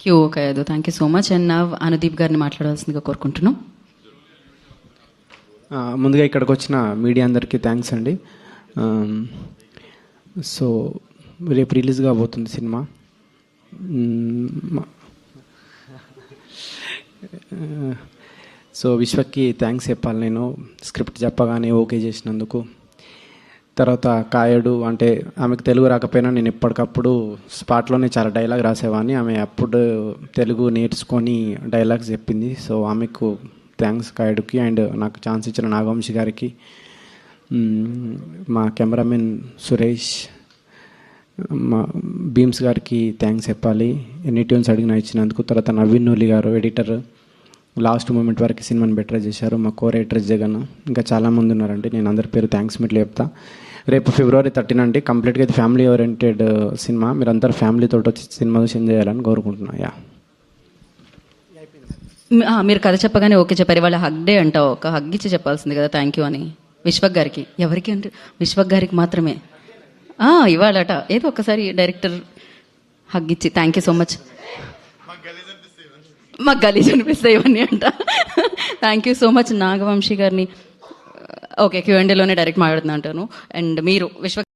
Queue ఒక ఐదు. Thank you so much. And నా అనుదీప్ గారిని మాట్లాడాల్సిందిగా కోరుకుంటున్నాం. ముందుగా ఇక్కడికి వచ్చిన మీడియా అందరికీ థ్యాంక్స్ అండి. సో రేపు రిలీజ్ కాబోతుంది సినిమా. సో విశ్వక్కి థ్యాంక్స్ చెప్పాలి నేను, స్క్రిప్ట్ చెప్పగానే ఓకే చేసినందుకు. తర్వాత కాయడు అంటే ఆమెకు తెలుగు రాకపోయినా నేను ఎప్పటికప్పుడు స్పాట్లోనే చాలా డైలాగ్ రాసేవాడిని. ఆమె అప్పుడు తెలుగు నేర్చుకొని డైలాగ్స్ చెప్పింది. సో ఆమెకు థ్యాంక్స్ కాయడుకి. అండ్ నాకు ఛాన్స్ ఇచ్చిన నాగవంశి గారికి, మా కెమెరామెన్ సురేష్, మా భీమ్స్ గారికి థ్యాంక్స్ చెప్పాలి ఎన్ని ట్యూన్స్ అడిగినా ఇచ్చినందుకు. తర్వాత నవీన్ నూలి గారు ఎడిటర్, లాస్ట్ మూమెంట్ వరకు సినిమాని బెటర్ చేశారు. మా కో రైటర్ జగన్, ఇంకా చాలామంది ఉన్నారండి. నేను అందరి పేరు థ్యాంక్స్ మీట్లు చెప్తా. రేపు February 13 అండి. కంప్లీట్గా ఇది ఫ్యామిలీ ఓరియంటెడ్ సినిమా. మీరు అందరు ఫ్యామిలీతో వచ్చి సినిమా చూసి చేయాలని కోరుకుంటున్నా. మీరు కథ చెప్పగానే ఓకే చెప్పారు. ఇవాళ హగ్ డే అంట, ఒక హగ్ ఇచ్చి చెప్పాల్సింది కదా థ్యాంక్ యూ అని విశ్వక్ గారికి. ఎవరికి అంటే విశ్వక్ గారికి మాత్రమే ఇవాళట. ఏదో ఒకసారి డైరెక్టర్ హగ్ ఇచ్చి థ్యాంక్ యూ సో మచ్. మాకు గలీజ్ అనిపిస్తాయి ఇవన్నీ అంట. Thank you so much Nagavamsi గారిని. ఓకే Q&Aలోనే డైరెక్ట్ మాట్లాడుతున్నా అంటాను. అండ్ మీరు విశ్వ